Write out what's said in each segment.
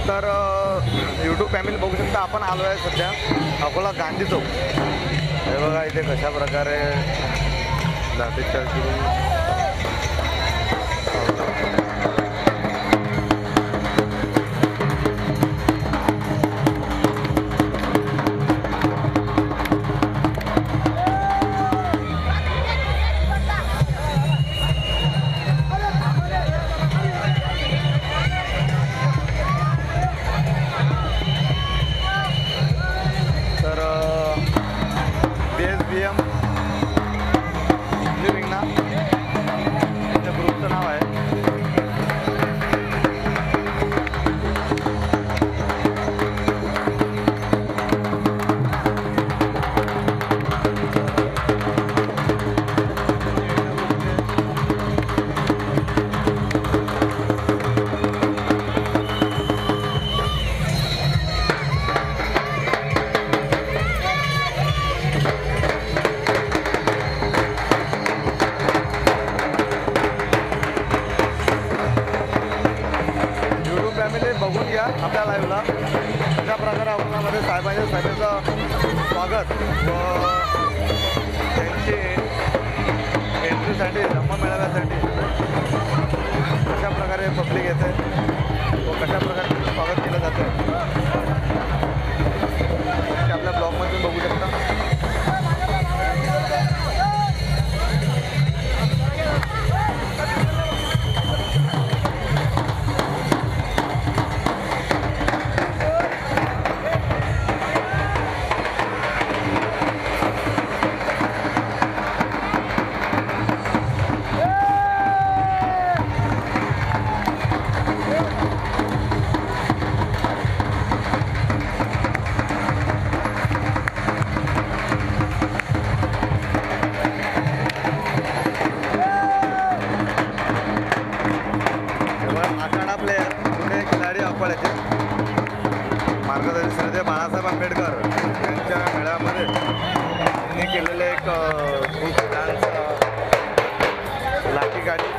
तर YouTube family बघू शकता आपण आलो आहे सध्या अकोला गांधी चौक. हे बघा इथे कशा प्रकारे लाठीचार्ज करून BSBM लिव्हिंग ना त्या ग्रुपचं नाव आहे. फॅमिली बघून घ्या आपल्या लाईव्हला अशा प्रकारे अकोल्यामध्ये साहेबांचं स्वागत व त्यांची एंट्रीसाठी धम्म मेळाव्यासाठी कशा प्रकारे पब्लिक येते व कशा प्रकारे स्वागत केलं जातं ते आपल्या ब्लॉगमधून बघू शकता. मार्गदर्शन श्री बाळासाहेब आंबेडकर यांच्या मेळाव्यामध्ये त्यांनी केलेले एक खूप डान्स लाठी गाडी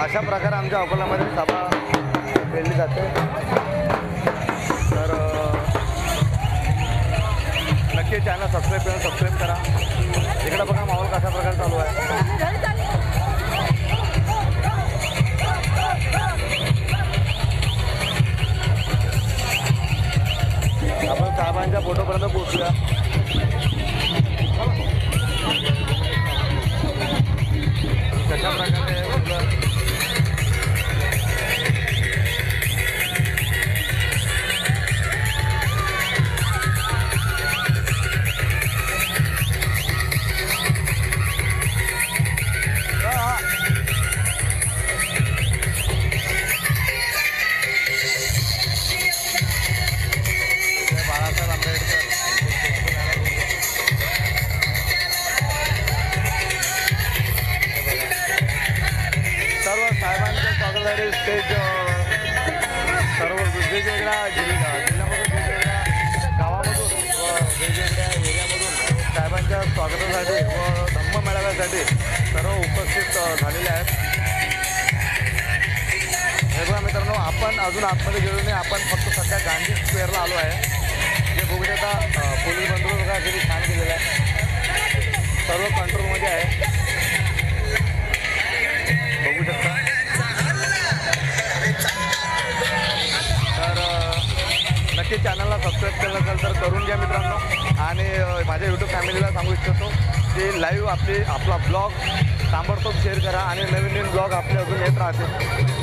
अशा प्रकारे आमच्या अकोल्यामध्ये सभा केली जाते. तर नक्की चॅनल सबस्क्राईब करा. इकडे बघा माहोल कशा प्रकारे चालू आहे. आपण साहेबांच्या फोटोपर्यंत पोहोचूया. कशा प्रकारे बाळासाहेब आंबेडकर सर्व साहेबांच्या स्वागतासाठी स्टेज सर्व वेगवेगळ्या जिल्ह्यामधून वेगवेगळ्या गावामधून व वेगवेगळ्या एरियामधून साहेबांच्या स्वागतासाठी व धम्म मेळाव्यासाठी सर्व उपस्थित झालेले आहेत. हे बघा मित्रांनो, आपण अजून आतमध्ये गेलो नाही. आपण फक्त सध्या गांधी स्क्वेअरला आलो आहे. जे बघू शकता पोलीस बंदोबस्त बघा किती छान केलेला आहे. सर्व कंट्रोलमध्ये आहे बघू शकता. तर नक्की चॅनलला सबस्क्राईब केलं असेल तर करून घ्या मित्रांनो. आणि माझ्या यूट्यूब फॅमिलीला सांगू इच्छितो की लाईव्ह आपला ब्लॉग ताबडतोब शेअर करा आणि नवीन ब्लॉग आपले अजून येत राहतील.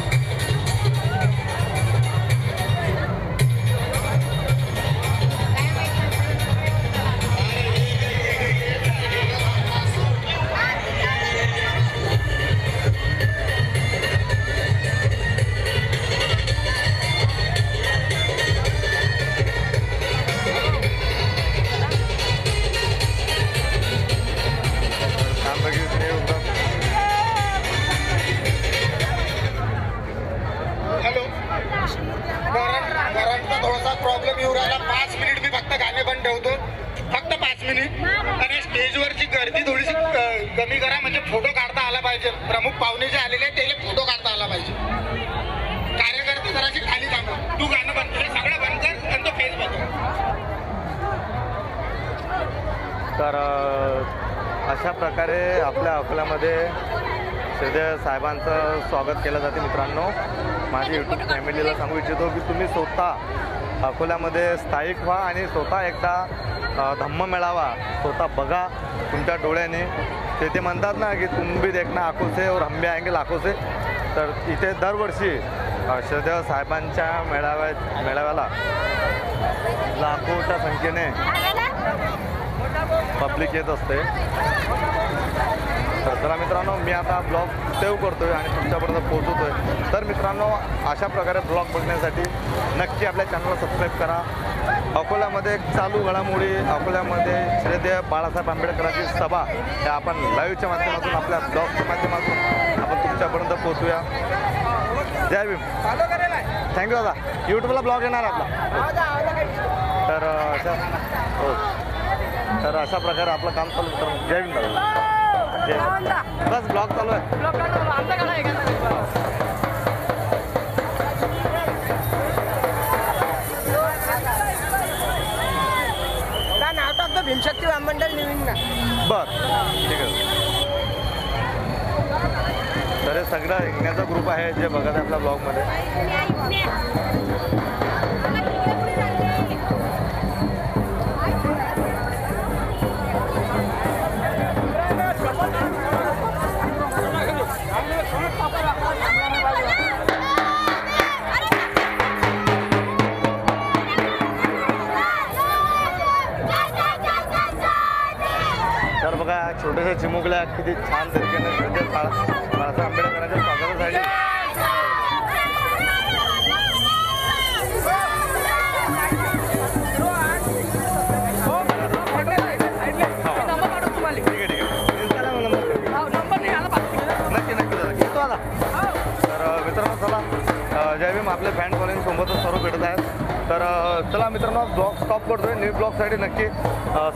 प्रमुख पाहुणे जे आलेले आहेत त्याला फोटो काढता आला पाहिजे. कार्यकर्ते जराशी खाली थांबव. तू गाणं बंद कर, सगळं बंद कर आणि तो फेस बघ. तर अशा प्रकारे आपल्या अकोल्यामध्ये श्रीदेव साहेबांचं स्वागत केलं जाते. मित्रांनो, माझ्या यूट्यूब फॅमिलीला सांगू इच्छितो की तुम्ही स्वतः अकोल्यामध्ये स्थायिक व्हा आणि स्वतः एकदा धम्म मेळावा स्वतः बघा तुमच्या डोळ्याने. ते म्हणतात ना की तुम भी देखना आंखों से और हम भी आएंगे लाखों से. तर इथे दरवर्षी श्रीदेव साहेबांच्या मेळाव्याला लाखोच्या संख्येने पब्लिक येत असते. तर चला मित्रांनो, मी आता ब्लॉग सेव्ह करतो आहे आणि तुमच्यापर्यंत पोहोचवतो आहे. तर मित्रांनो, अशा प्रकारे ब्लॉग बघण्यासाठी नक्की आपल्या चॅनलला सबस्क्राईब करा. अकोल्यामध्ये चालू घडामोडी, अकोल्यामध्ये श्रीदेव बाळासाहेब आंबेडकरांची सभा या आपण लाईव्हच्या माध्यमातून आपल्या ब्लॉगच्या माध्यमातून आपण तुमच्यापर्यंत पोहोचूया. जय भीम. थँक्यू दादा. यूट्यूबला ब्लॉग येणार आपला. तर अशा प्रकारे आपलं काम चालू. मित्रांनो, जय भीम दादा. जय भीम. बस ब्लॉग चालू आहे. भीमशक्ती वाममंडळ नवीन ना. बर, ठीक आहे. तर हे सगळं हिंगण्याचा ग्रुप आहे जे बघत आहे आपल्या ब्लॉगमध्ये. तर बघा, छोट्याशा चिमुकल्या किती छान तरीकेने श्रीदेव बाळासाहेब आंबेडकरांच्या स्वागतासाठी नक्की नक्की दादा घेतो आता. तर मित्रांनो, चला, जय भीम. आपले फॅन फॉलोइंग सोबतच सर्व भेटत आहेत. तर चला मित्रांनो, ब्लॉग स्टॉप करतोय. न्यू ब्लॉगसाठी नक्की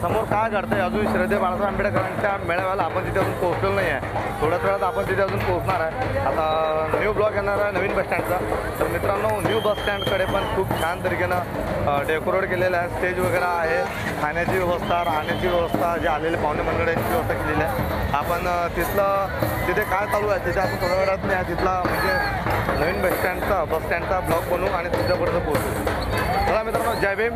समोर काय घडतंय अजून श्रीदेव बाळासाहेब आंबेडकरांच्या मेळाव्याला आपण तिथे अजून पोहोचलेलो नाही आहे. थोड्याच वेळात आपण तिथे अजून पोहोचणार आहे. आता न्यू ब्लॉग येणार आहे नवीन बसस्टँडचा. तर मित्रांनो, न्यू बसस्टँडकडे पण खूप छान तरीकेनं डेकोरेट केलेलं आहे. स्टेज वगैरे आहे, खाण्याची व्यवस्था, राहण्याची व्यवस्था, जे आलेले पाहुणे मंडळ यांची व्यवस्था केलेली आहे. आपण तिथे काय चालू आहे तिथे आपण थोड्या वेळात नाही तिथला म्हणजे नवीन बसस्टँडचा ब्लॉग बनवू आणि तुमच्यापर्यंत पोहोचू. चला मित्रांनो, जय भीम.